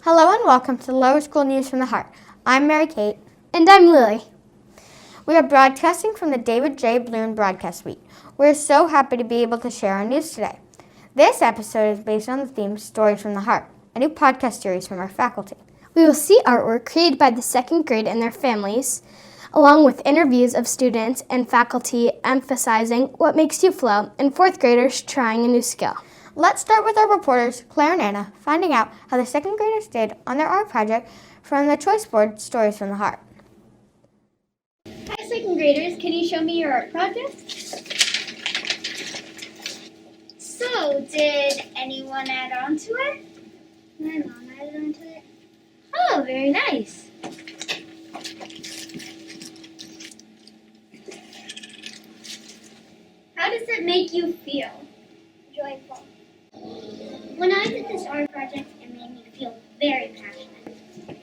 Hello and welcome to the Lower School News from the Heart. I'm Mary Kate. And I'm Lily. We are broadcasting from the David J. Bloom Broadcast Suite. We're so happy to be able to share our news today. This episode is based on the theme Stories from the Heart, a new podcast series from our faculty. We will see artwork created by the second grade and their families, along with interviews of students and faculty emphasizing what makes you flow, and fourth graders trying a new skill. Let's start with our reporters, Claire and Anna, finding out how the second graders did on their art project from the choice board Stories from the Heart. Hi, second graders. Can you show me your art project? So, did anyone add on to it? My mom added on to it. Oh, very nice. How does it make you feel? Joyful. When I did this art project, it made me feel very passionate.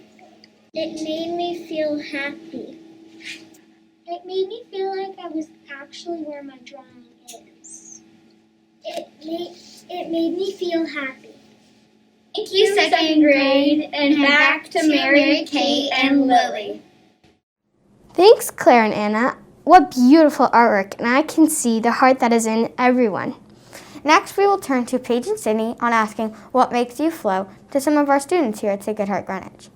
It made me feel happy. It made me feel like I was actually where my drawing is. It made me feel happy. Thank you, second grade, and back to Mary, Kate, and Lily. Thanks, Claire and Anna. What beautiful artwork, and I can see the heart that is in everyone. Next, we will turn to Paige and Sydney on asking what makes you flow to some of our students here at Sacred Heart Greenwich.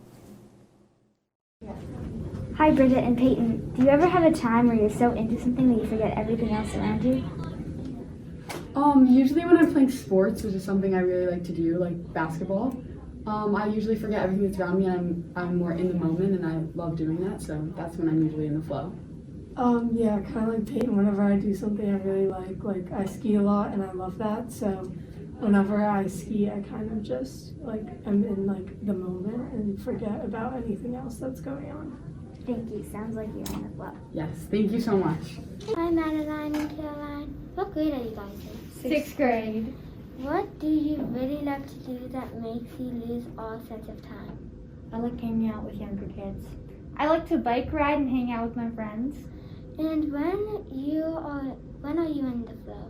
Hi, Bridget and Peyton. Do you ever have a time where you're so into something that you forget everything else around you? Usually when I'm playing sports, which is something I really like to do, like basketball, I usually forget everything that's around me and I'm more in the moment, and I love doing that, so that's when I'm usually in the flow. Yeah, kind of like Peyton. Whenever I do something I really like I ski a lot and I love that, so whenever I ski I kind of just I'm in the moment and forget about anything else that's going on. Thank you. Sounds like you're in the flow. Yes, thank you so much. Hi, Madeline and Caroline. What grade are you guys in? Sixth grade. What do you really love to do that makes you lose all sense of time? I like hanging out with younger kids. I like to bike ride and hang out with my friends. And when are you in the flow?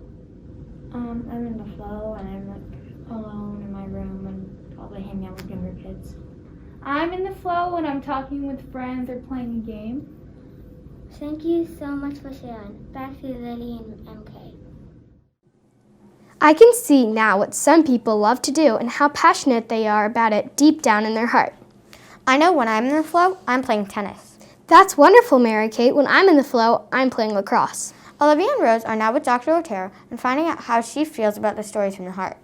I'm in the flow and I'm alone in my room and probably hanging out with younger kids. I'm in the flow when I'm talking with friends or playing a game. Thank you so much for sharing. Back to Lily and MK. I can see now what some people love to do and how passionate they are about it deep down in their heart. I know when I'm in the flow, I'm playing tennis. That's wonderful, Mary Kate. When I'm in the flow, I'm playing lacrosse. Olivia and Rose are now with Dr. Otero and finding out how she feels about the Stories from the Heart.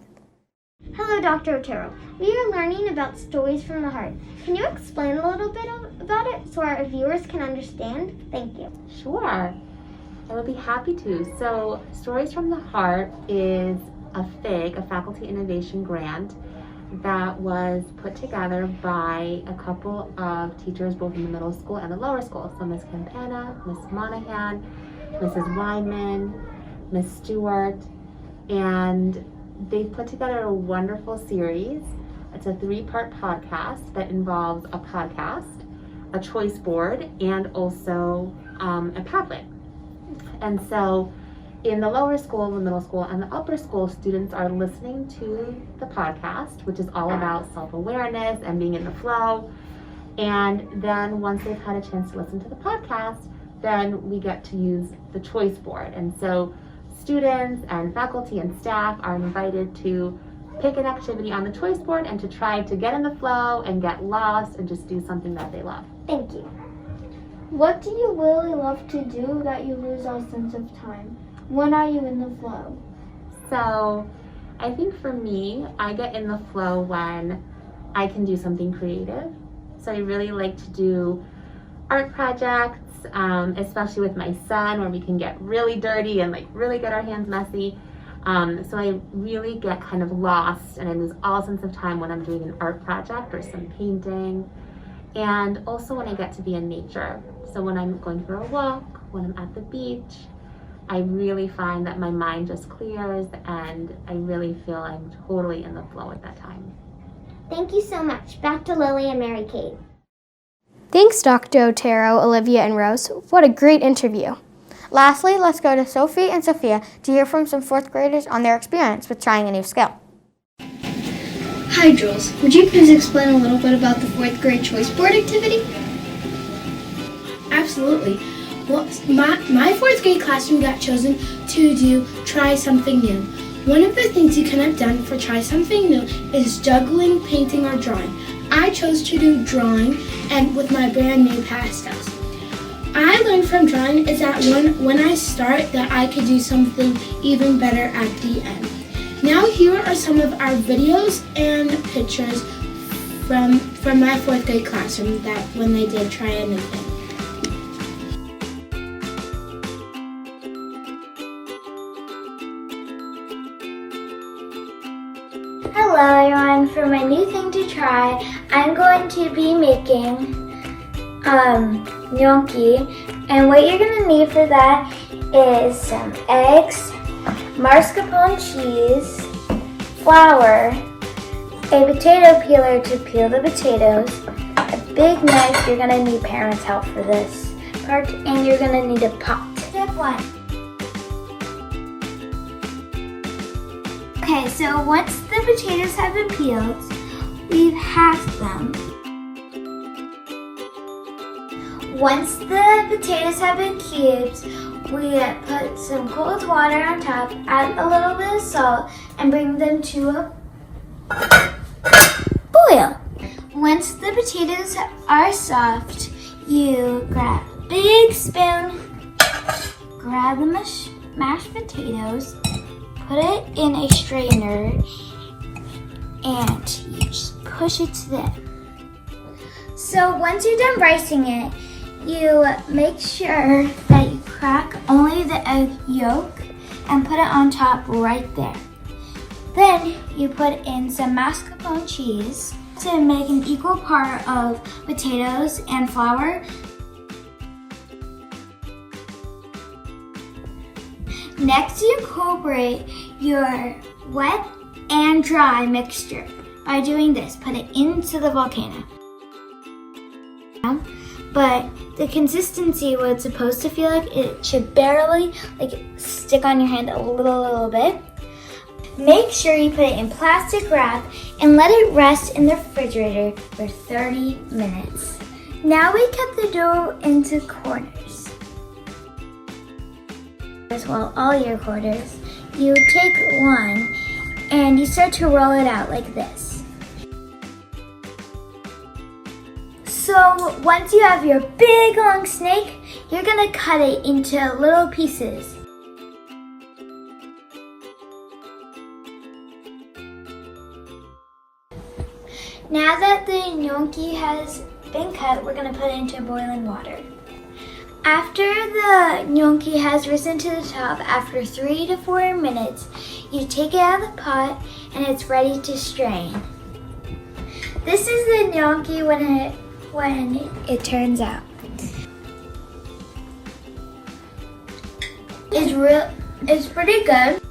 Hello, Dr. Otero. We are learning about Stories from the Heart. Can you explain a little bit about it so our viewers can understand? Thank you. Sure, I would be happy to. So, Stories from the Heart is a FIG, a Faculty Innovation Grant, that was put together by a couple of teachers both in the middle school and the lower school. So Ms. Campana, Ms. Monahan, Mrs. Weinman, Ms. Stewart, and they put together a wonderful series. It's a 3-part podcast that involves a podcast, a choice board, and also a Padlet. And so in the lower school, the middle school, and the upper school, students are listening to the podcast, which is all about self-awareness and being in the flow. And then once they've had a chance to listen to the podcast, then we get to use the choice board. And so students and faculty and staff are invited to pick an activity on the choice board and to try to get in the flow and get lost and just do something that they love. Thank you. What do you really love to do that you lose all sense of time? When are you in the flow? So I think for me, I get in the flow when I can do something creative. So I really like to do art projects, especially with my son, where we can get really dirty and really get our hands messy. So I really get kind of lost and I lose all sense of time when I'm doing an art project or some painting. And also when I get to be in nature. So when I'm going for a walk, when I'm at the beach, I really find that my mind just clears and I really feel I'm totally in the flow at that time. Thank you so much. Back to Lily and Mary Kate. Thanks, Dr. Otero, Olivia, and Rose. What a great interview. Lastly, let's go to Sophie and Sophia to hear from some fourth graders on their experience with trying a new skill. Hi, Jules. Would you please explain a little bit about the 4th grade choice board activity? Absolutely. Well, my 4th grade classroom got chosen to do Try Something New. One of the things you can have done for Try Something New is juggling, painting, or drawing. I chose to do drawing and with my brand new pastels. I learned from drawing is that when I start that I could do something even better at the end. Now here are some of our videos and pictures from my 4th grade classroom that when they did Try a New Thing. Hello everyone, for my new thing to try, I'm going to be making gnocchi, and what you're going to need for that is some eggs, mascarpone cheese, flour, a potato peeler to peel the potatoes, a big knife, you're going to need parents' help for this part, and you're going to need a pot. Step 1. Okay, so once the potatoes have been peeled, we've halved them. Once the potatoes have been cubed, we put some cold water on top, add a little bit of salt, and bring them to a boil. Once the potatoes are soft, you grab a big spoon, grab the mashed potatoes, put it in a strainer, and you just push it to there. So once you're done ricing it, you make sure that you crack only the egg yolk and put it on top right there. Then you put in some mascarpone cheese to make an equal part of potatoes and flour. Next, you incorporate your wet and dry mixture by doing this. Put it into the volcano. But the consistency what it's supposed to feel like, it should barely stick on your hand a little bit. Make sure you put it in plastic wrap and let it rest in the refrigerator for 30 minutes. Now we cut the dough into corners. As well, all your quarters, you take one and you start to roll it out like this. So once you have your big long snake, you're gonna cut it into little pieces. Now that the gnocchi has been cut, we're gonna put it into boiling water. After the gnocchi has risen to the top, after 3 to 4 minutes, you take it out of the pot and it's ready to strain. This is the gnocchi when it turns out. It's pretty good.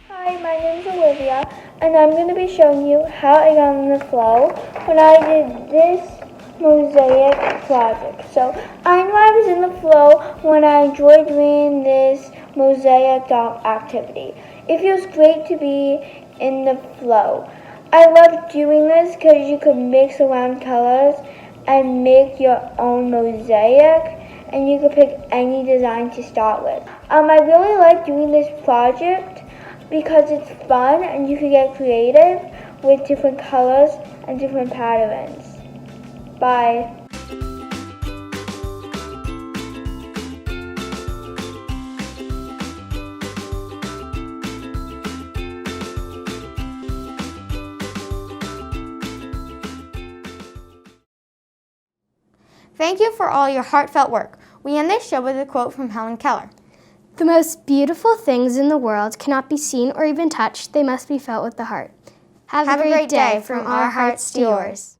Hi, my name is Olivia, and I'm going to be showing you how I got in the flow when I did this mosaic project. So I knew I was in the flow when I enjoyed doing this mosaic doll activity. It feels great to be in the flow. I love doing this because you can mix around colors and make your own mosaic, and you can pick any design to start with. I really like doing this project because it's fun and you can get creative with different colors and different patterns. Bye. Thank you for all your heartfelt work. We end this show with a quote from Helen Keller. The most beautiful things in the world cannot be seen or even touched. They must be felt with the heart. Have a great day from our hearts to yours.